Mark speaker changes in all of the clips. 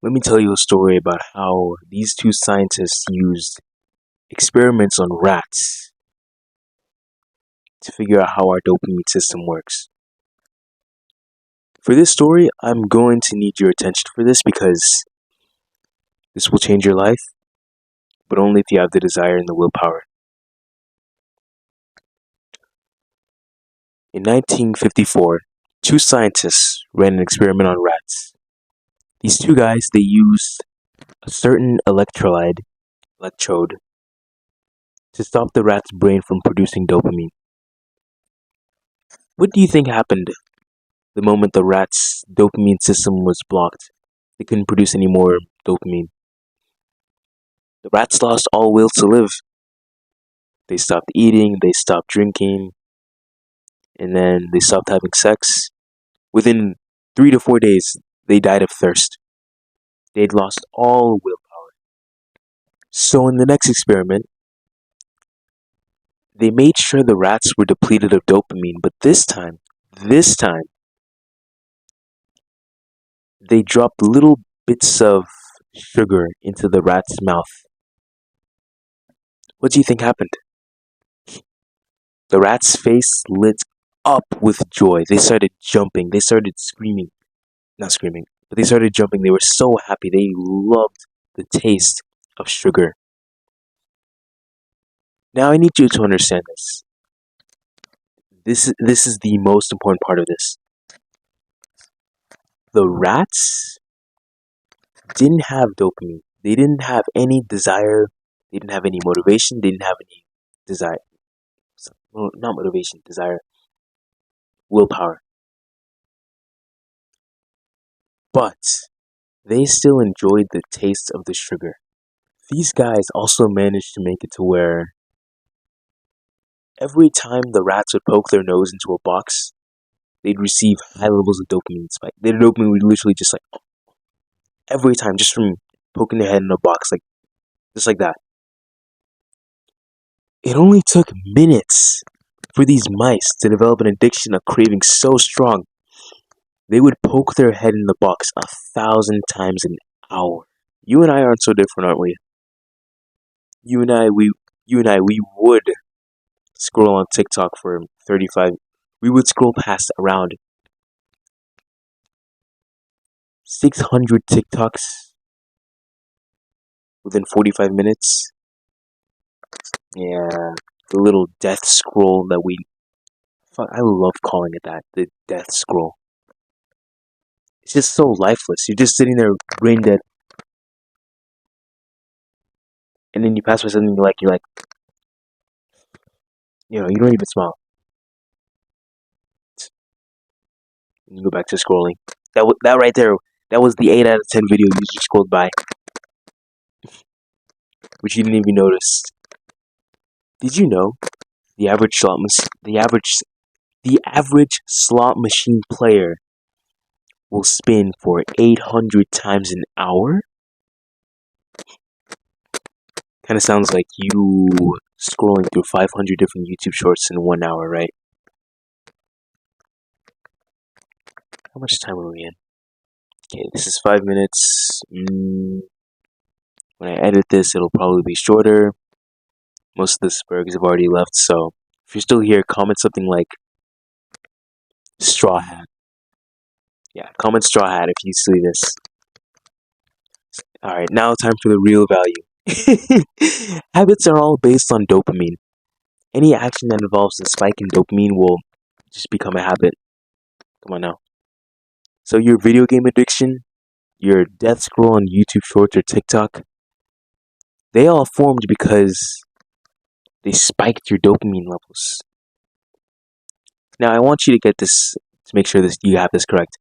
Speaker 1: Let me tell you a story about how these two scientists used experiments on rats to figure out how our dopamine system works. For this story, I'm going to need your attention for this because this will change your life, but only if you have the desire and the willpower. In 1954, two scientists ran an experiment on rats. These two guys, they used a certain electrode to stop the rat's brain from producing dopamine. What do you think happened the moment the rat's dopamine system was blocked? They couldn't produce any more dopamine. The rats lost all will to live. They stopped eating, they stopped drinking, and then they stopped having sex. Within 3 to 4 days, they died of thirst. They'd lost all willpower. So in the next experiment, they made sure the rats were depleted of dopamine, but this time, they dropped little bits of sugar into the rat's mouth. What do you think happened? The rat's face lit up with joy. They started jumping. They started screaming. Not screaming, but they started jumping. They were so happy. They loved the taste of sugar. Now I need you to understand this. This is the most important part of this. The rats didn't have dopamine. They didn't have any desire. They didn't have any motivation. They didn't have any desire. Not motivation, desire. Willpower. But they still enjoyed the taste of the sugar. These guys also managed to make it to where every time the rats would poke their nose into a box, they'd receive high levels of dopamine spike. Their dopamine would literally just like every time, just from poking their head in a box, like just like that. It only took minutes for these mice to develop an addiction of craving so strong. They would poke their head in the box 1,000 times an hour. You and I aren't so different, aren't we? You and I, we would scroll on TikTok for 35. We would scroll past around 600 TikToks within 45 minutes. Yeah, the little death scroll that I love calling it that, the death scroll. It's just so lifeless. You're just sitting there brain dead. And then you pass by something you're like, you don't even smile. And you go back to scrolling. That right there, that was the 8 out of 10 video you just scrolled by, which you didn't even notice. Did you know the average slot machine player will spin for 800 times an hour? Kind of sounds like you scrolling through 500 different YouTube shorts in 1 hour, right? How much time are we in? Okay, this is 5 minutes. When I edit this, it'll probably be shorter. Most of the Spurgs have already left, so if you're still here, comment something like Straw Hat. Yeah, comment Straw Hat if you see this. Alright, now time for the real value. Habits are all based on dopamine. Any action that involves a spike in dopamine will just become a habit. Come on now. So your video game addiction, your death scroll on YouTube Shorts or TikTok, they all formed because they spiked your dopamine levels. Now I want you to get this, to make sure this you have this correct.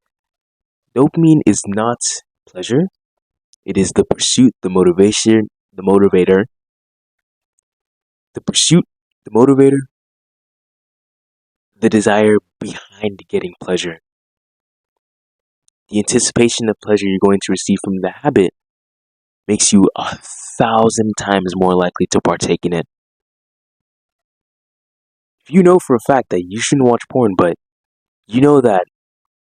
Speaker 1: Dopamine is not pleasure. It is the pursuit, the motivation, the motivator. The pursuit, the motivator, the desire behind getting pleasure. The anticipation of pleasure you're going to receive from the habit makes you 1,000 times more likely to partake in it. If you know for a fact that you shouldn't watch porn, but you know that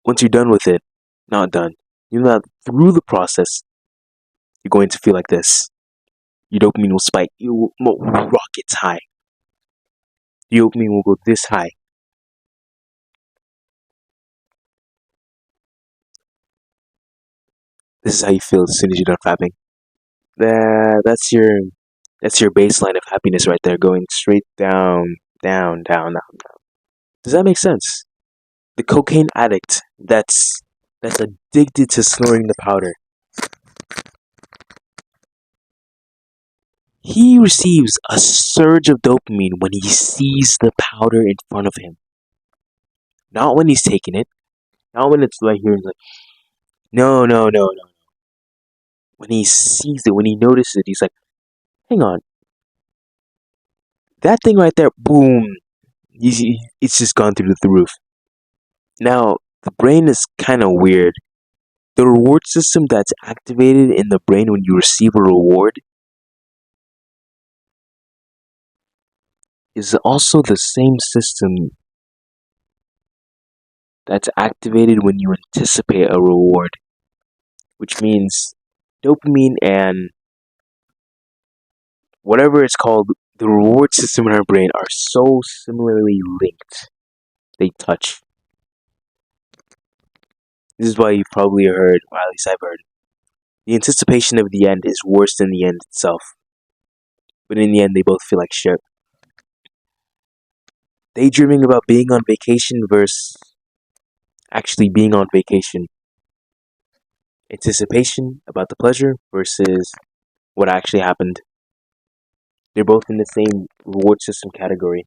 Speaker 1: once you're done with it, not done, you know that through the process, you're going to feel like this. Your dopamine will spike. It will rockets high. Your dopamine will go this high. This is how you feel as soon as you're done fapping. That's your baseline of happiness right there, going straight down, down, down, down. Does that make sense? The cocaine addict that's addicted to snorting the powder. He receives a surge of dopamine when he sees the powder in front of him. Not when he's taking it. Not when it's right here. Like, no, no, no, no. When he sees it, when he notices it, he's like, hang on. That thing right there, boom. It's just gone through the roof. Now, the brain is kind of weird. The reward system that's activated in the brain when you receive a reward is also the same system that's activated when you anticipate a reward, which means dopamine and whatever it's called, the reward system in our brain are so similarly linked. They touch. This is why you've probably heard, or at least I've heard, the anticipation of the end is worse than the end itself. But in the end, they both feel like shit. Daydreaming about being on vacation versus actually being on vacation. Anticipation about the pleasure versus what actually happened. They're both in the same reward system category.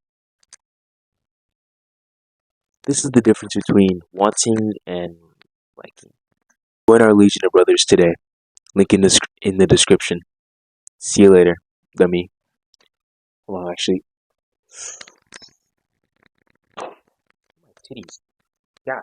Speaker 1: This is the difference between wanting and liking. Join our Legion of Brothers today. Link in the description. See you later, dummy. Well, actually, my titties. Yeah.